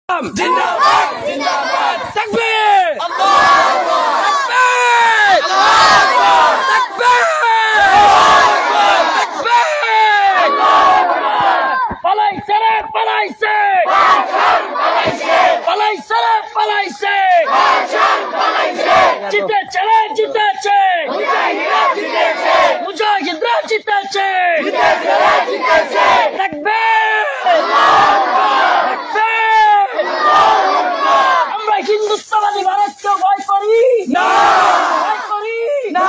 জিন্দাবাদ জিন্দাবাদ তাকবীর আল্লাহু আকবার আল্লাহু আকবার আল্লাহু আকবার পালাইছে রে পালাইছে পালাইছে রে পালাইছে জিতেছে রে জিতেছে মুজাহিদরা জিতেছে তাকবীর আমরা হিন্দুত্ববাদী ভারতকে ভয় করি না, ভয় করি না।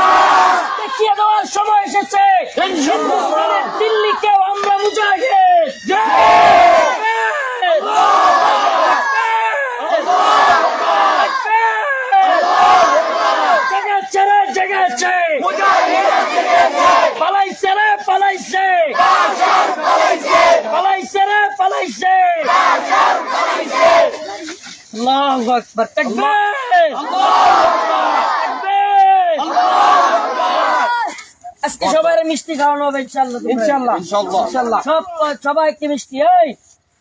দেখিয়ে দেওয়ার সময় এসেছে হিন্দুস্তানের দিল্লিকেও আমরা মুজাহিদ। জেগেছে রে জেগেছে পালাইছে রে পালাইছে পালাইছে রে পালাইছে আল্লাহু আকবার তাকবীর আজকে সবাই মিষ্টি খাওয়ানো হবে ইনশাআল্লাহ ইনশাআল্লাহ ইনশাআল্লাহ সবাই একটি মিষ্টি এই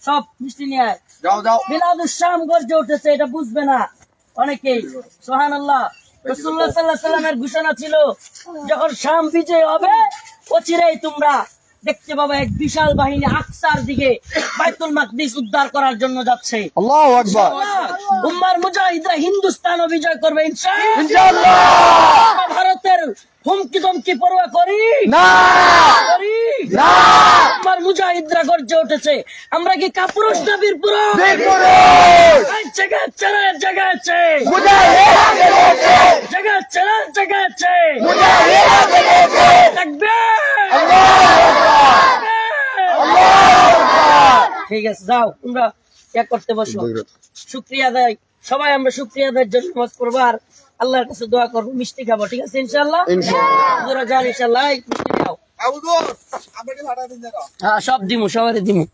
সব মিষ্টি নিয়ে আয় যাও যাও বিলাদুস শাম গর্জে উঠেছে এটা বুঝবে না অনেকেই সুবহানাল্লাহ রাসূলুল্লাহ সাল্লাল্লাহু আলাইহি ওয়াসাল্লামের ঘোষণা ছিল যখন শাম বিজয় হবে অচিরেই তোমরা দেখতে পাবে এক বিশাল বাহিনী আকসার দিকে বাইতুল মাকদিস উদ্ধার করার জন্য যাচ্ছে। আল্লাহু আকবার। উম্মার মুজাহিদরা হিন্দুস্তানও বিজয় করবে ইনশাআল্লাহ। ভারতের হুমকি ধমকি পরোয়া করি না, করি না। উম্মার মুজাহিদরা গর্জে উঠেছে। আমরা কি কাপুরুষ না বীর পুরুষ? বীর পুরুষ। জেগেছে রে জেগেছে মুজাহিদরা জেগেছে জেগেছে রে জেগেছে মুজাহিদরা জেগেছে তাকবীর ঠিক আছে যাও তোমরা এক করতে বসো শুকরিয়া আদায় সবাই আমরা শুকরিয়া আদায়ের জন্য নামাজ পড়বো আর আল্লাহর কাছে দোয়া করবো মিষ্টি খাবো ঠিক আছে ইনশাআল্লাহ ইনশাআল্লাহ যান ইনশাআল্লাহ মিষ্টি খাও হ্যাঁ সব দিমু সবারই দিমু